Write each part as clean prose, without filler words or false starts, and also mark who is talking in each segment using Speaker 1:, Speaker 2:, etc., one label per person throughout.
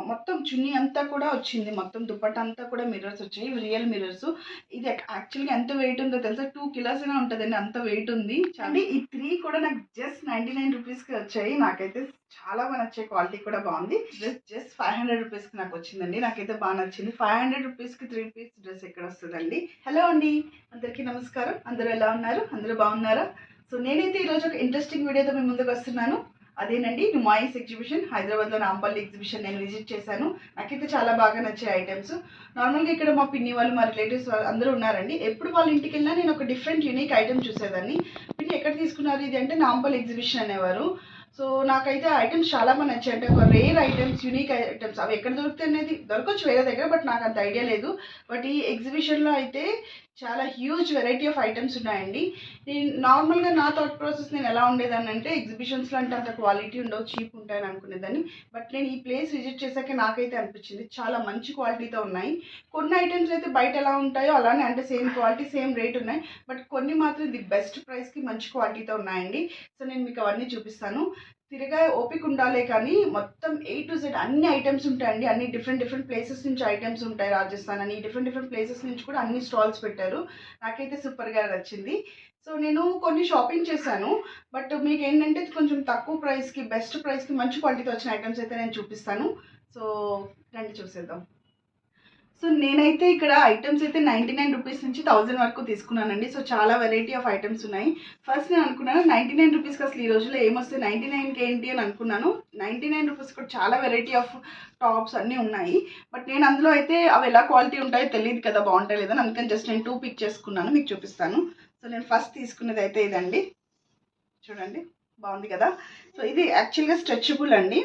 Speaker 1: మొత్తం చున్నీ అంతా కూడా వచ్చింది. మొత్తం దుపట్టా అంతా కూడా మిర్రర్స్ వచ్చాయి. ఇవి రియల్ మిర్రర్స్. ఇది యాక్చువల్‌గా ఎంత వెయిట్ ఉందో తెలుసా? 2 కిలోస్ అయినా ఉంటదండి. అంత వెయిట్ ఉంది. అండి ఈ 3 కూడా నాకు జస్ట్ 99 రూపీస్‌కి వచ్చాయి. నాకైతే చాలా బాగా నచ్చాయి. క్వాలిటీ కూడా బాగుంది. డ్రెస్ జస్ట్ 500 రూపీస్‌కి నాకు వచ్చిందండి. నాకైతే బాగా నచ్చింది. 500 రూపీస్‌కి 3 పీస్ డ్రెస్ ఎక్కడ వస్తదండి? హలో అండి. అందరికీ నమస్కారం. అందరూ ఎలా ఉన్నారు? అందరూ బాగున్నారా? సో నేనైతే ఈరోజు ఒక ఇంట్రెస్టింగ్ వీడియోతో మీ ముందుకు వస్తున్నాను. అదేనండి నుమాయిస్ ఎగ్జిబిషన్ హైదరాబాద్లో నాంపల్లి ఎగ్జిబిషన్ నేను విజిట్ చేశాను. నాకైతే చాలా బాగా నచ్చాయి ఐటమ్స్. నార్మల్గా ఇక్కడ మా పిన్ని వాళ్ళు మా రిలేటివ్స్ అందరూ ఉన్నారండి. ఎప్పుడు వాళ్ళ ఇంటికి వెళ్ళినా నేను ఒక డిఫరెంట్ యూనిక్ ఐటమ్ చూసేదాన్ని. పిన్ని ఎక్కడ తీసుకున్నారు ఇది అంటే నాంపల్లి ఎగ్జిబిషన్ అనేవారు. సో నాకైతే ఐటమ్స్ చాలా బాగా నచ్చాయి. అంటే ఒక రేర్ ఐటమ్స్, యూనిక్ ఐటమ్స్ అవి ఎక్కడ దొరుకుతాయి అనేది దొరకవచ్చు వేరే దగ్గర, బట్ నాకు అంత ఐడియా లేదు. బట్ ఈ ఎగ్జిబిషన్లో అయితే చాలా హ్యూజ్ వెరైటీ ఆఫ్ ఐటమ్స్ ఉన్నాయండి. నేను నార్మల్గా నా థాట్ ప్రాసెస్ నేను ఎలా ఉండేదాన్ని అంటే ఎగ్జిబిషన్స్లో అంటే అంత క్వాలిటీ ఉండవు, చీప్ ఉంటాయని అనుకునేదాన్ని. బట్ నేను ఈ ప్లేస్ విజిట్ చేశాక నాకైతే అనిపించింది చాలా మంచి క్వాలిటీతో ఉన్నాయి. కొన్ని ఐటమ్స్ అయితే బయట ఎలా ఉంటాయో అలానే అంటే సేమ్ క్వాలిటీ సేమ్ రేట్ ఉన్నాయి. బట్ కొన్ని మాత్రం ది బెస్ట్ ప్రైస్కి మంచి క్వాలిటీతో ఉన్నాయండి. సో నేను మీకు అవన్నీ చూపిస్తాను. తిరగా ఓపిక ఉండాలే కానీ మొత్తం A to Z అన్ని ఐటమ్స్ ఉంటాయండి. అన్ని డిఫరెంట్ ప్లేసెస్ నుంచి ఐటమ్స్ ఉంటాయి. రాజస్థాన్ అని డిఫరెంట్ ప్లేసెస్ నుంచి కూడా అన్ని స్టాల్స్ పెట్టారు. నాకైతే సూపర్గా నచ్చింది. సో నేను కొన్ని షాపింగ్ చేశాను. బట్ మీకు ఏంటంటే కొంచెం తక్కువ ప్రైస్కి బెస్ట్ ప్రైస్కి మంచి క్వాలిటీతో వచ్చిన ఐటమ్స్ అయితే నేను చూపిస్తాను. సో రండి చూసేద్దాం. సో నేనైతే ఇక్కడ ఐటమ్స్ అయితే 99 రూపీస్ నుంచి 1000 వరకు తీసుకున్నానండి. సో చాలా వెరైటీ ఆఫ్ ఐటమ్స్ ఉన్నాయి. ఫస్ట్ నేను అనుకున్నాను 99 రూపీస్కి అసలు ఈ రోజుల్లో ఏమొస్తాయి, 99కి ఏంటి అని అనుకున్నాను. 99 రూపీస్ కూడా చాలా వెరైటీ ఆఫ్ టాప్స్ అన్నీ ఉన్నాయి. బట్ నేను అందులో అయితే అవి ఎలా క్వాలిటీ ఉంటాయో తెలియదు కదా, బాగుంటాయి లేదని. అందుకని జస్ట్ నేను 2 పిక్ చేసుకున్నాను, మీకు చూపిస్తాను. సో నేను ఫస్ట్ తీసుకున్నది అయితే ఇదండి. చూడండి బాగుంది కదా. సో ఇది యాక్చువల్గా స్ట్రెచబుల్ అండి.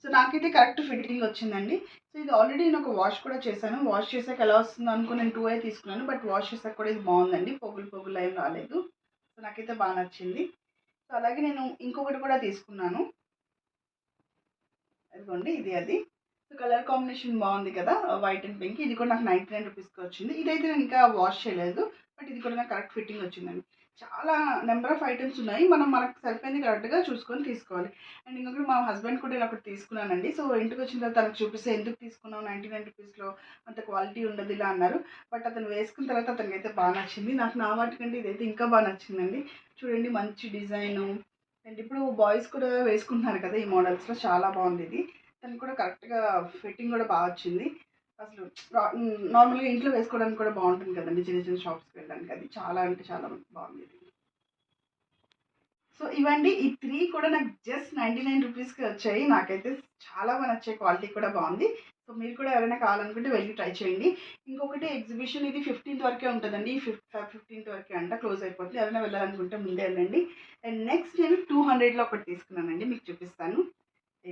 Speaker 1: సో నాకైతే కరెక్ట్ ఫిట్టింగ్ వచ్చిందండి. సో ఇది ఆల్రెడీ నేను ఒక వాష్ కూడా చేశాను. వాష్ చేసాక ఎలా వస్తుందో అనుకుని నేను 2 తీసుకున్నాను. బట్ వాష్ చేసాక కూడా ఇది బాగుందండి. పొగులు ఏం రాలేదు. సో నాకైతే బాగా నచ్చింది. సో అలాగే నేను ఇంకొకటి కూడా తీసుకున్నాను. అదిగోండి ఇది అది. సో కలర్ కాంబినేషన్ బాగుంది కదా, వైట్ అండ్ పింక్. ఇది కూడా నాకు 99 రూపీస్కి వచ్చింది. ఇదైతే నేను ఇంకా వాష్ చేయలేదు. బట్ ఇది కూడా నాకు కరెక్ట్ ఫిట్టింగ్ వచ్చిందండి. చాలా నెంబర్ ఆఫ్ ఐటమ్స్ ఉన్నాయి. మనకు సరిపోయింది కరెక్ట్గా చూసుకొని తీసుకోవాలి. అండ్ ఇంకొకటి మా హస్బెండ్ కూడా నేను ఒకటి తీసుకున్నానండి. సో ఇంటికి వచ్చిన తర్వాత తనకు చూపిస్తే ఎందుకు తీసుకున్నావు 99 రూపీస్లో అంత క్వాలిటీ ఉండదు ఇలా అన్నారు. బట్ అతను వేసుకున్న తర్వాత అతనికి అయితే బాగా నచ్చింది. నాకు నా వాటికంటే ఇదైతే ఇంకా బాగా నచ్చిందండి. చూడండి మంచి డిజైను. అండ్ ఇప్పుడు బాయ్స్ కూడా వేసుకుంటున్నారు కదా ఈ మోడల్స్లో, చాలా బాగుంది ఇది. తనకు కూడా కరెక్ట్గా ఫిట్టింగ్ కూడా బాగా వచ్చింది. అసలు నార్మల్గా ఇంట్లో వేసుకోవడానికి కూడా బాగుంటుంది కదండి, చిన్న షాప్స్కి వెళ్ళడానికి. అది చాలా అంటే చాలా బాగుంది. సో ఇవండి ఈ 3 కూడా నాకు జస్ట్ 99 రూపీస్కి వచ్చాయి. నాకైతే చాలా బాగా నచ్చాయి. క్వాలిటీ కూడా బాగుంది. సో మీరు కూడా ఎవరైనా కావాలనుకుంటే వెళ్ళి ట్రై చేయండి. ఇంకొకటి ఎగ్జిబిషన్ ఇది 15th వరకే ఉంటుందండి. 15th వరకే అంట, క్లోజ్ అయిపోతుంది. ఎవరైనా వెళ్ళాలనుకుంటే ముందే వెళ్ళండి. అండ్ నెక్స్ట్ నేను 200లో ఒకటి తీసుకున్నానండి, మీకు చూపిస్తాను.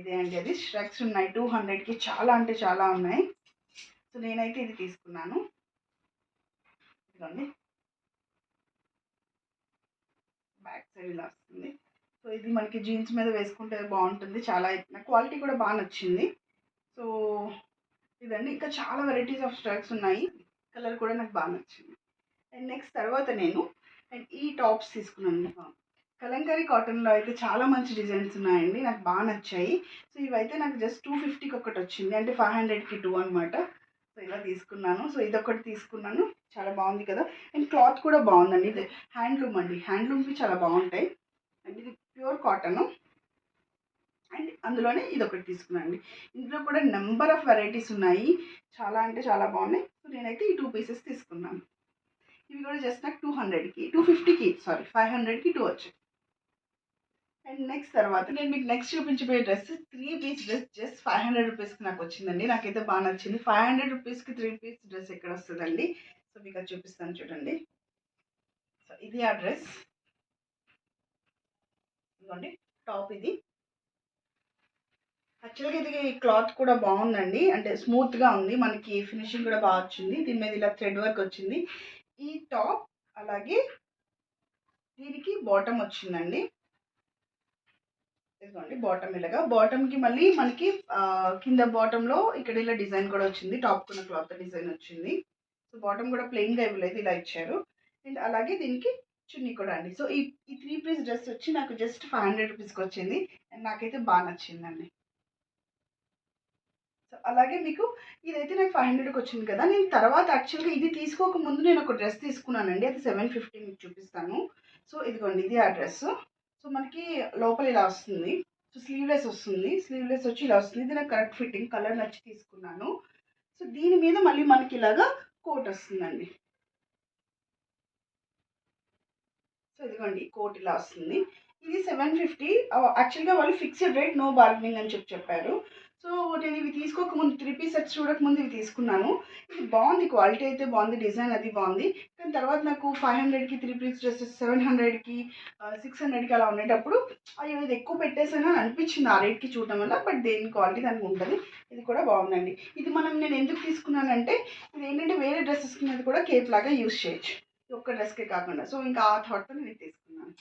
Speaker 1: ఇదే అండి అది. స్ట్రక్స్ ఉన్నాయి 200కి, చాలా అంటే చాలా ఉన్నాయి. సో నేనైతే ఇది తీసుకున్నాను. ఇదిగోండి బ్యాక్ సైడ్ ఇలా వస్తుంది. సో ఇది మనకి జీన్స్ మీద వేసుకుంటే బాగుంటుంది. చాలా క్వాలిటీ కూడా బాగా నచ్చింది. సో ఇదండి. ఇంకా చాలా వెరైటీస్ ఆఫ్ స్ట్రక్స్ ఉన్నాయి. కలర్ కూడా నాకు బాగా నచ్చింది. అండ్ నెక్స్ట్ తర్వాత నేను అండ్ ఈ టాప్స్ తీసుకున్నాను. కలంకారీ కాటన్లో అయితే చాలా మంచి డిజైన్స్ ఉన్నాయండి, నాకు బాగా నచ్చాయి. సో ఇవైతే నాకు జస్ట్ 250కి ఒకటి వచ్చింది, అంటే 500కి 2 అనమాట. సో ఇలా తీసుకున్నాను. సో ఇదొకటి తీసుకున్నాను. చాలా బాగుంది కదా. అండ్ క్లాత్ కూడా బాగుందండి. ఇది హ్యాండ్లూమ్ అండి. హ్యాండ్లూమ్కి చాలా బాగుంటాయి. అండ్ ఇది ప్యూర్ కాటన్. అండ్ అందులోనే ఇది ఒకటి తీసుకున్నాను అండి. ఇందులో కూడా నెంబర్ ఆఫ్ వెరైటీస్ ఉన్నాయి. చాలా అంటే చాలా బాగున్నాయి. సో నేనైతే ఈ 2 పీసెస్ తీసుకున్నాను. ఇవి కూడా జస్ట్ నాకు 200కి 250కి 500కి 2 వచ్చాయి. అండ్ నెక్స్ట్ తర్వాత నేను మీకు నెక్స్ట్ చూపించబోయే డ్రెస్ 3 పీస్ డ్రెస్ జస్ట్ 500 రూపీస్కి నాకు వచ్చిందండి. నాకైతే బాగా నచ్చింది. 500 రూపీస్కి 3 పీస్ డ్రెస్ ఎక్కడ వస్తుందండి. సో మీకు అది చూపిస్తాను చూడండి. సో ఇది ఆ డ్రెస్. ఇదిగోండి టాప్ ఇది. యాక్చువల్గా ఇది క్లాత్ కూడా బాగుందండి, అంటే స్మూత్గా ఉంది. మనకి ఫినిషింగ్ కూడా బాగా వచ్చింది. దీని మీద ఇలా థ్రెడ్ వర్క్ వచ్చింది. ఈ టాప్ అలాగే దీనికి బాటమ్ వచ్చిందండి. ఇదిగోండి బాటమ్ ఇలాగా. బాటమ్కి మళ్ళీ మనకి కింద బాటంలో ఇక్కడ ఇలా డిజైన్ కూడా వచ్చింది. టాప్ కున్న క్లాత్ డిజైన్ వచ్చింది. సో బాటమ్ కూడా ప్లెయిన్గా ఇవ్వలేదు, ఇలా ఇచ్చారు. అండ్ అలాగే దీనికి చున్నీ కూడా అండి. సో ఈ 3 పీస్ డ్రెస్ వచ్చి నాకు జస్ట్ 500 రూపీస్కి వచ్చింది. అండ్ నాకైతే బాగా నచ్చిందండి. అలాగే మీకు ఇదైతే నాకు 500కి వచ్చింది కదా. నేను తర్వాత యాక్చువల్గా ఇది తీసుకోకముందు నేను ఒక డ్రెస్ తీసుకున్నానండి, అది 750 మీకు చూపిస్తాను. సో ఇదిగోండి ఇది ఆ డ్రెస్. సో మనకి లోపల ఇలా వస్తుంది. సో స్లీవ్లెస్ వస్తుంది, స్లీవ్లెస్ వచ్చి ఇలా వస్తుంది. ఇది నాకు కరెక్ట్ ఫిట్టింగ్, కలర్ నచ్చి తీసుకున్నాను. సో దీని మీద మళ్ళీ మనకి ఇలాగా కోట్ వస్తుందండి. సో ఇదిగోండి కోట్ ఇలా వస్తుంది. ఇది 750. యాక్చువల్గా వాళ్ళు ఫిక్స్డ్ రేట్, నో బార్గెనింగ్ అని చెప్పారు. సో నేను ఇవి తీసుకోకముందు 3 పీస్ సెట్స్ చూడకముందు ఇవి తీసుకున్నాను. ఇది బాగుంది, క్వాలిటీ అయితే బాగుంది, డిజైన్ అది బాగుంది. కానీ తర్వాత నాకు 500కి 3 పీస్ డ్రెస్సెస్ 700కి 600కి అలా ఉండేటప్పుడు అయ్యో ఇది ఎక్కువ పెట్టేసాను అని అనిపించింది ఆ రేట్కి చూడటం వల్ల. బట్ దేని క్వాలిటీ దానికి ఉంటుంది. ఇది కూడా బాగుందండి. ఇది నేను ఎందుకు తీసుకున్నానంటే ఇది ఏంటంటే వేరే డ్రెస్సెస్ మీద కూడా కేప్ లాగా యూస్ చేయొచ్చు, ఒక్క డ్రెస్కే కాకుండా. సో ఇంకా ఆ థాట్తో నేను తీసుకున్నాను.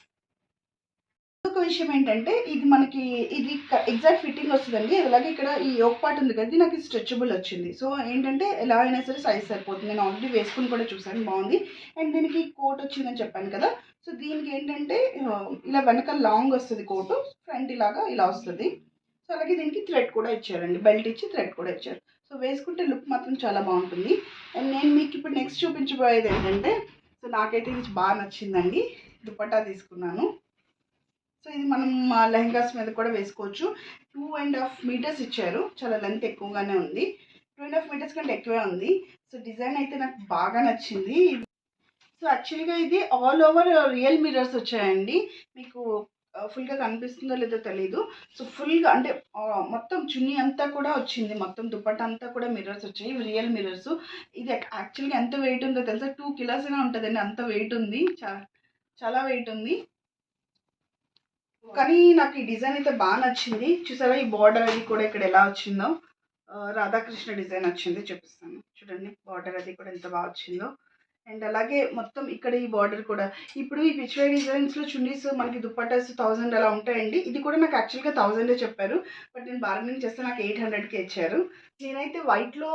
Speaker 1: ఇంకొక విషయం ఏంటంటే ఇది మనకి ఇది ఎగ్జాక్ట్ ఫిట్టింగ్ వస్తుందండి. అలాగే ఇక్కడ ఈ యోక్ పార్ట్ ఉంది కదా, నాకు స్ట్రెచబుల్ వచ్చింది. సో ఏంటంటే ఎలా అయినా సరే సైజ్ సరిపోతుంది. నేను ఆల్రెడీ వేసుకుని కూడా చూసాను, బాగుంది. అండ్ దీనికి కోట్ వచ్చిందని చెప్పాను కదా. సో దీనికి ఏంటంటే ఇలా వెనక లాంగ్ వస్తుంది కోటు, ఫ్రంట్ ఇలాగా ఇలా వస్తుంది. సో అలాగే దీనికి థ్రెడ్ కూడా ఇచ్చారండి, బెల్ట్ ఇచ్చి థ్రెడ్ కూడా ఇచ్చారు. సో వేసుకుంటే లుక్ మాత్రం చాలా బాగుంటుంది. అండ్ నేను మీకు ఇప్పుడు నెక్స్ట్ చూపించబోయేది ఏంటంటే, సో నాకైతే ఇది బాగా నచ్చిందండి. దుపట్టా తీసుకున్నాను. సో ఇది మనం లెహంగాస్ మీద కూడా వేసుకోవచ్చు. 2.5 మీటర్స్ ఇచ్చారు, చాలా లెంత్ ఎక్కువగానే ఉంది. 2.5 మీటర్స్ కంటే ఎక్కువే ఉంది. సో డిజైన్ అయితే నాకు బాగా నచ్చింది. సో యాక్చువల్గా ఇది ఆల్ ఓవర్ రియల్ మిర్రర్స్ వచ్చాయండి. మీకు ఫుల్గా కనిపిస్తుందో లేదో తెలీదు. సో ఫుల్గా అంటే మొత్తం చున్నీ అంతా కూడా వచ్చింది, మొత్తం దుపట్టా అంతా కూడా మిర్రర్స్ వచ్చాయి, రియల్ మిర్రర్స్. ఇది యాక్చువల్గా ఎంత వెయిట్ ఉందో తెలుసా, 2 కిలోస్ అయినా ఉంటుందండి, అంత వెయిట్ ఉంది, చాలా వెయిట్ ఉంది. కానీ నాకు ఈ డిజైన్ అయితే బాగా నచ్చింది. చూసారా ఈ బార్డర్ అది కూడా ఇక్కడ ఎలా వచ్చిందో, రాధాకృష్ణ డిజైన్ వచ్చింది, చూపిస్తాను చూడండి. బార్డర్ అది కూడా ఎంత బాగా వచ్చిందో. అండ్ అలాగే మొత్తం ఇక్కడ ఈ బార్డర్ కూడా. ఇప్పుడు ఈ పిచ్వై డిజైన్స్లో చున్నీస్ మనకి దుప్పటాస్ 1000 అలా ఉంటాయండి. ఇది కూడా నాకు యాక్చువల్గా 1000 చెప్పారు, బట్ నేను బార్గెనింగ్ చేస్తే నాకు 800కి ఇచ్చారు. నేనైతే వైట్లో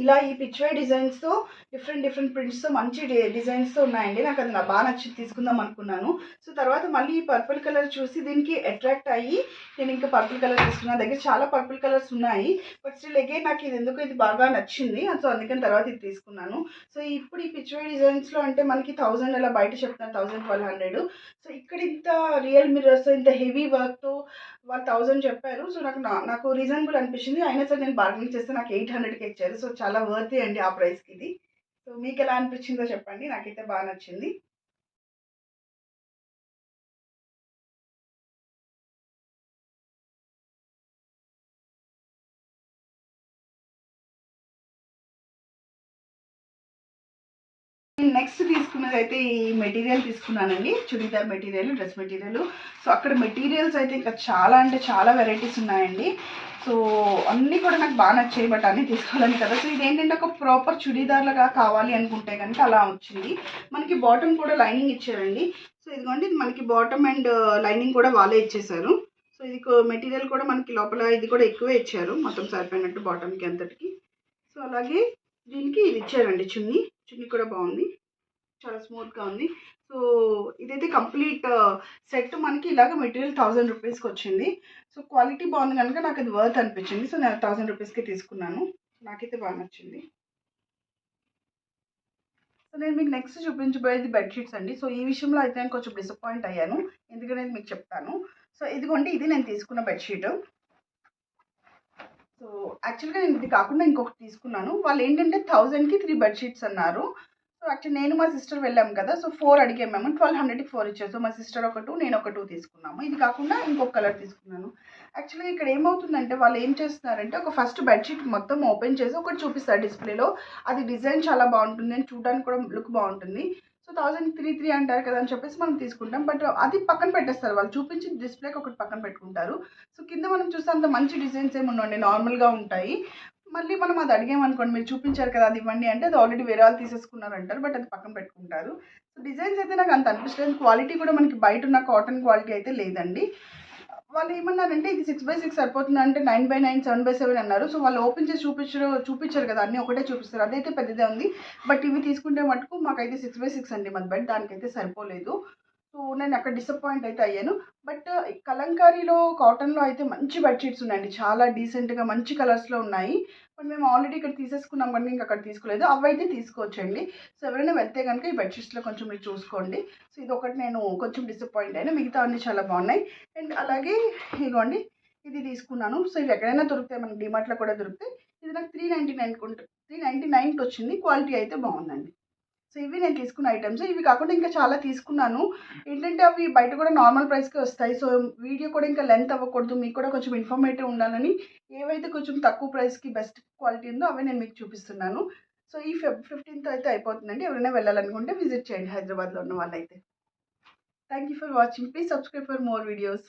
Speaker 1: ఇలా ఈ పిచ్వై డిజైన్స్తో డిఫరెంట్ ప్రింట్స్తో మంచి డిజైన్స్తో ఉన్నాయండి. నాకు అది బాగా నచ్చి తీసుకుందాం అనుకున్నాను. సో తర్వాత మళ్ళీ ఈ పర్పుల్ కలర్ చూసి దీనికి అట్రాక్ట్ అయ్యి నేను ఇంకా పర్పుల్ కలర్ తీసుకున్నాను. దగ్గర చాలా పర్పుల్ కలర్స్ ఉన్నాయి, బట్ స్టిల్ అగైన్ నాకు ఇది ఎందుకు ఇది బాగా నచ్చింది. సో అందుకని తర్వాత ఇది తీసుకున్నాను. సో ఇప్పుడు ఈ పిచ్వై డిజైన్స్లో అంటే మనకి 1000 అలా బయట చెప్తున్నారు, 1200. సో ఇక్కడ ఇంత రియల్ మిర్రర్స్ ఇంత హెవీ వర్క్తో వాళ్ళు 1000 చెప్పారు. సో నాకు రీజనబుల్ అనిపించింది. అయినా సరే నేను బార్గెనింగ్ చేస్తే నాకు 800కి ఇచ్చారు. సో చాలా వర్తీ అండి ఆ ప్రైస్కి ఇది. సో మీకు ఎలా అనిపించిందో చెప్పండి, నాకైతే బాగా నచ్చింది. నెక్స్ట్ తీసుకున్నది అయితే ఈ మెటీరియల్ తీసుకున్నానండి, churidar material, dress material. So అక్కడ మెటీరియల్స్ అయితే ఇంకా చాలా అంటే చాలా వెరైటీస్ ఉన్నాయండి. సో అన్నీ కూడా నాకు బాగా నచ్చాయి, బట్ అన్నీ తీసుకోవాలని కదా. సో ఇదేంటంటే ఒక ప్రాపర్ చుడీదార్లుగా కావాలి అనుకుంటే కనుక అలా వచ్చింది. మనకి బాటమ్ కూడా లైనింగ్ ఇచ్చారండి. సో ఇదిగోండి ఇది మనకి బాటమ్ అండ్ లైనింగ్ కూడా వాళ్ళే ఇచ్చేసారు. సో ఇది మెటీరియల్ కూడా మనకి లోపల ఇది కూడా ఎక్కువే ఇచ్చారు, మొత్తం సరిపోయినట్టు బాటమ్కి అంతటికి. సో అలాగే దీనికి ఇది ఇచ్చారండి చున్నీ కూడా బాగుంది, చాలా స్మూత్గా ఉంది. సో ఇదైతే కంప్లీట్ సెట్ మనకి ఇలాగ మెటీరియల్ 1000 రూపీస్కి వచ్చింది. సో క్వాలిటీ బాగుంది కనుక నాకు అది వర్త్ అనిపించింది. సో నేను 1000 రూపీస్కి తీసుకున్నాను. నాకైతే బాగా నచ్చింది. సో నేను మీకు నెక్స్ట్ చూపించబోయేది బెడ్షీట్స్ అండి. సో ఈ విషయంలో అయితే నేను కొంచెం డిసప్పాయింట్ అయ్యాను, ఎందుకంటే మీకు చెప్తాను. సో ఇదిగోండి ఇది నేను తీసుకున్న బెడ్షీట్. సో యాక్చువల్గా నేను ఇది కాకుండా ఇంకొకటి తీసుకున్నాను. వాళ్ళు ఏంటంటే 1000కి 3 బెడ్షీట్స్ అన్నారు. సో యాక్చువల్లీ నేను మా సిస్టర్ వెళ్ళాము కదా. సో 4 అడిగాము మేము, 1200కి 4 ఇచ్చారు. సో మా సిస్టర్ ఒక 2, నేను ఒక 2 తీసుకున్నాము. ఇది కాకుండా ఇంకొక కలర్ తీసుకున్నాను. యాక్చువల్గా ఇక్కడ ఏమవుతుందంటే వాళ్ళు ఏం చేస్తున్నారంటే ఒక ఫస్ట్ బెడ్షీట్ మొత్తం ఓపెన్ చేసి ఒకటి చూపిస్తారు డిస్ప్లేలో. అది డిజైన్ చాలా బాగుంటుంది అని చూడడానికి కూడా లుక్ బాగుంటుంది. సో 1000కి 3 అంటారు కదా అని చెప్పేసి మనం తీసుకుంటాం, బట్ అది పక్కన పెట్టేస్తారు. వాళ్ళు చూపించిన డిస్ప్లేకి ఒకటి పక్కన పెట్టుకుంటారు. సో కింద మనం చూస్తే అంత మంచి డిజైన్స్ ఏమి ఉండండి, నార్మల్గా ఉంటాయి. మళ్ళీ మనం అది అడిగామనుకోండి, మీరు చూపించారు కదా అది ఇవ్వండి అంటే అది ఆల్రెడీ వేరే వాళ్ళు తీసేసుకున్నారు అంటారు, బట్ అది పక్కన పెట్టుకుంటారు. సో డిజైన్స్ అయితే నాకు అంత అనిపిస్తుంది. క్వాలిటీ కూడా మనకి బయట ఉన్న కాటన్ క్వాలిటీ అయితే లేదండి. వాళ్ళు ఏమన్నారంటే ఇది 6x6 సరిపోతుంది అంటే 9x9 7x7 అన్నారు. సో వాళ్ళు ఓపెన్ చేసి చూపించారు కదా, అన్నీ ఒకటే చూపిస్తారు, అదైతే పెద్దదే ఉంది. బట్ ఇవి తీసుకుంటే మటుకు మాకైతే 6x6 అండి, మన బెడ్ దానికైతే సరిపోలేదు. సో నేను అక్కడ డిసప్పాయింట్ అయితే అయ్యాను. బట్ కలంకారీలో కాటన్లో అయితే మంచి బెడ్షీట్స్ ఉన్నాయండి, చాలా డీసెంట్గా మంచి కలర్స్లో ఉన్నాయి. బట్ మేము ఆల్రెడీ ఇక్కడ తీసేసుకున్నాం కానీ ఇంకా అక్కడ తీసుకోలేదు. అవైతే తీసుకోవచ్చండి. సో ఎవరైనా వెళ్తే కనుక ఈ బెడ్షీట్స్లో కొంచెం మీరు చూసుకోండి. సో ఇది ఒకటి నేను కొంచెం డిసప్పాయింట్ అయినా, మిగతా అన్నీ చాలా బాగున్నాయి. అండ్ అలాగే ఇదిగోండి ఇది తీసుకున్నాను. సో ఇవి ఎక్కడైనా దొరుకుతాయి, మనకి డిమార్ట్లో కూడా దొరుకుతాయి. ఇది నాకు 399కి వచ్చింది. క్వాలిటీ అయితే బాగుందండి. సో ఇవి నేను తీసుకున్న ఐటమ్స్. ఇవి కాకుండా ఇంకా చాలా తీసుకున్నాను. ఏంటంటే అవి బయట కూడా నార్మల్ ప్రైస్కే వస్తాయి. సో వీడియో కూడా ఇంకా లెంత్ అవ్వకూడదు, మీకు కూడా కొంచెం ఇన్ఫర్మేటివ్ ఉండాలని ఏవైతే కొంచెం తక్కువ ప్రైస్కి బెస్ట్ క్వాలిటీ ఉందో అవే నేను మీకు చూపిస్తున్నాను. సో ఈ 15th అయితే అయిపోతుందండి. ఎవరైనా వెళ్ళాలనుకుంటే విజిట్ చేయండి హైదరాబాద్లో ఉన్న వాళ్ళైతే. Thank you for watching. Please subscribe for more videos.